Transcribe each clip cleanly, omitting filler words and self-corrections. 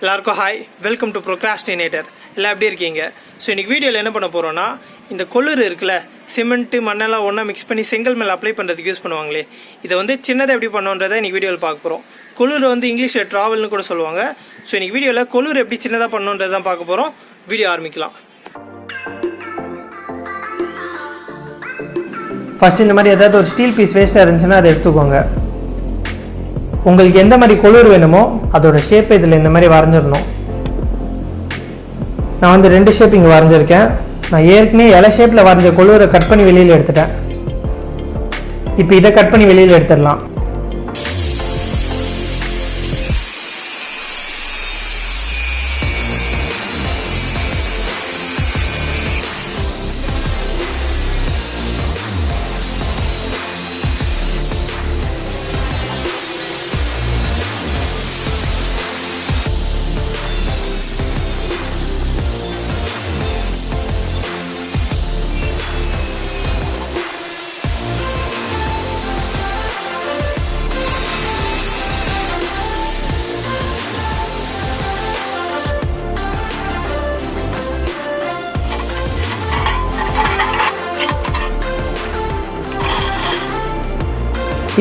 எல்லாருக்கும் hi, welcome to Procrastinator. எல்லாம் எப்படி இருக்கீங்க? ஸோ இன்றைக்கி வீடியோவில் என்ன பண்ண போகிறோன்னா, இந்த கொள்ளூர் இருக்குல்ல, சிமெண்ட்டு மண்ணெல்லாம் ஒன்றா மிக்ஸ் பண்ணி செங்கல் மேலே அப்ளை பண்ணுறதுக்கு யூஸ் பண்ணுவாங்களே, இதை வந்து சின்னதாக எப்படி பண்ணுன்றதை இன்றைக்கி வீடியோவில் பார்க்க போகிறோம். கொள்ளூர் வந்து இங்கிலீஷில் ட்ராவல்னு கூட சொல்லுவாங்க. ஸோ இன்றைக்கி வீடியோவில் கொள்ளூர் எப்படி சின்னதாக பண்ணுன்றது தான் பார்க்க போகிறோம். வீடியோ ஆரம்பிக்கலாம். ஃபஸ்ட் இந்த மாதிரி ஏதாவது ஒரு ஸ்டீல் பீஸ் வேஸ்ட்டாக இருந்துச்சுன்னா அதை எடுத்துக்கோங்க. உங்களுக்கு எந்த மாதிரி கொள்ளூர் வேணுமோ அதோட ஷேப்பை இதில் இந்த மாதிரி வரைஞ்சிடணும். நான் வந்து 2 ஷேப் இங்கே வரைஞ்சிருக்கேன். நான் ஏற்கனவே இலை ஷேப்பில் வரைஞ்ச கொள்ளூரை கட் பண்ணி வெளியில் எடுத்துட்டேன். இப்போ இதை கட் பண்ணி வெளியில் எடுத்துடலாம்.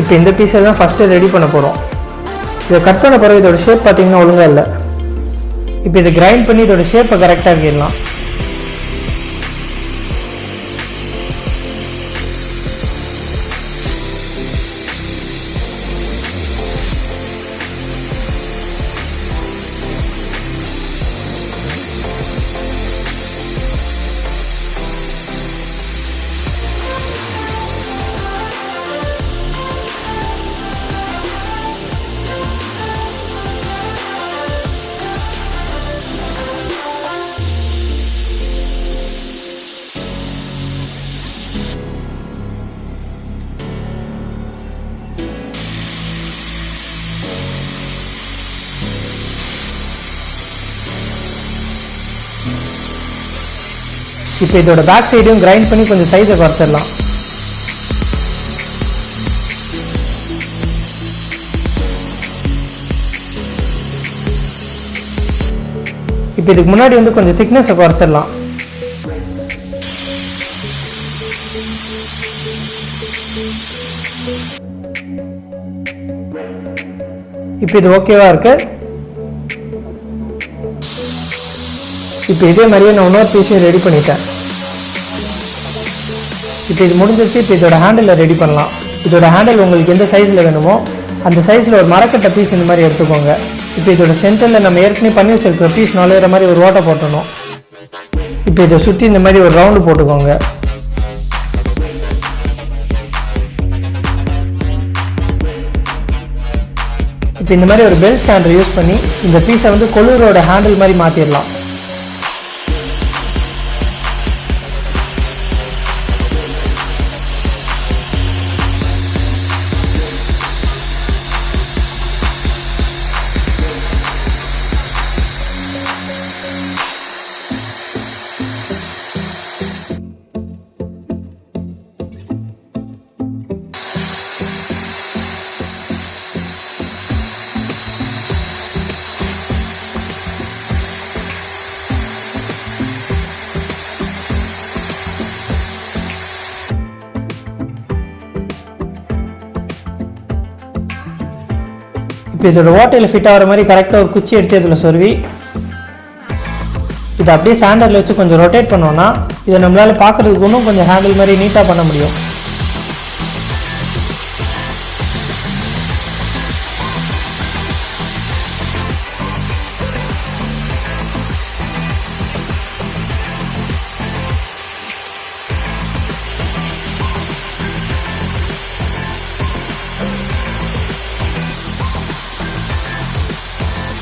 இப்போ இந்த பீஸை தான் ஃபஸ்ட்டு ரெடி பண்ண போகிறோம். இதை கட் பண்ண பிறகு இதோட ஷேப் பார்த்திங்கன்னா ஒழுங்காக இல்லை. இப்போ இதை கிரைண்ட் பண்ணி இதோட ஷேப்பை கரெக்டாக ஆக்கிடலாம். இப்போ இதோட பேக் சைடையும் கிரைண்ட் பண்ணி கொஞ்சம் சைஸை குறைச்சிடலாம். இப்போ இதுக்கு முன்னாடி வந்து கொஞ்சம் திக்னஸை குறைச்சிடலாம். இப்போ இது ஓகேவா இருக்கு. இப்போ இதே மாதிரியே நான் இன்னொரு பீஸையும் ரெடி பண்ணிட்டேன். இப்போ இது முடிஞ்சிருச்சு. இப்போ இதோட ஹேண்டில் ரெடி பண்ணலாம். இதோட ஹேண்டில் உங்களுக்கு எந்த சைஸில் வேணுமோ அந்த சைஸில் ஒரு மரக்கட்டை பீஸ் இந்த மாதிரி எடுத்துக்கோங்க. இப்போ இதோட சென்டரில் நம்ம ஏற்கனவே பண்ணி வச்சிருக்கிற பீஸ் நுழையிற மாதிரி ஒரு ஓட்டை போட்டணும். இப்போ இதை சுற்றி இந்த மாதிரி ஒரு ரவுண்டு போட்டுக்கோங்க. இப்போ இந்த மாதிரி ஒரு பெல்ட் சாண்டர் யூஸ் பண்ணி இந்த பீஸை வந்து கொள்ளூரோட ஹேண்டில் மாதிரி மாற்றிடலாம். இப்போ இதோட ஓட்டையில் ஃபிட் ஆகிற மாதிரி கரெக்டாக ஒரு குச்சி எடுத்து இதில் சொருவி இதை அப்படியே சாண்டரில் வச்சு கொஞ்சம் ரொட்டேட் பண்ணோன்னா இதை நம்மளால் பார்க்குறதுக்கு இன்னும் கொஞ்சம் ஹேண்டில் மாதிரி நீட்டாக பண்ண முடியும்.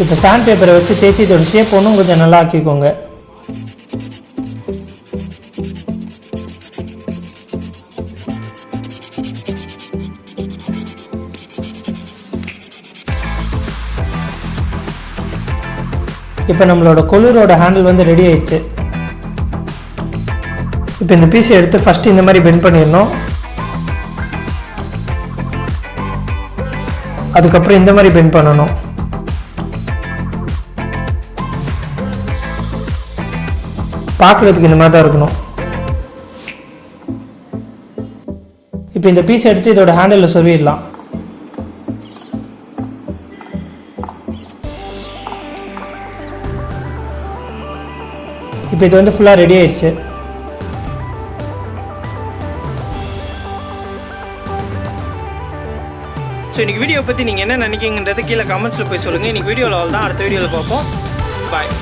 இப்போ சாண்ட் பேப்பரை வச்சு தேய்ச்சி இதோட ஷேப் ஒன்றும் கொஞ்சம் நல்லா ஆக்கிக்கோங்க. இப்போ நம்மளோட கொள்ளூரோட ஹேண்டில் வந்து ரெடி ஆயிடுச்சு. இப்போ இந்த பீஸை எடுத்து ஃபஸ்ட்டு இந்த மாதிரி பெண்ட் பண்ணிடணும். அதுக்கப்புறம் இந்த மாதிரி பெண்ட் பண்ணணும். பார்க்குறதுக்கு இந்த மாதிரி தான் இருக்கணும். இப்போ இந்த பீஸ் எடுத்து இதோட ஹேண்டிலில் சொருவிடலாம். இப்போ இது வந்து ஃபுல்லாக ரெடி ஆயிடுச்சு. ஸோ இன்றைக்கி வீடியோ பற்றி நீங்கள் என்ன நினைக்கிங்கன்றதை கீழே கமெண்ட்ஸில் போய் சொல்லுங்கள். இன்றைக்கி வீடியோவில் தான் அடுத்த வீடியோவில் பார்ப்போம். பாய்.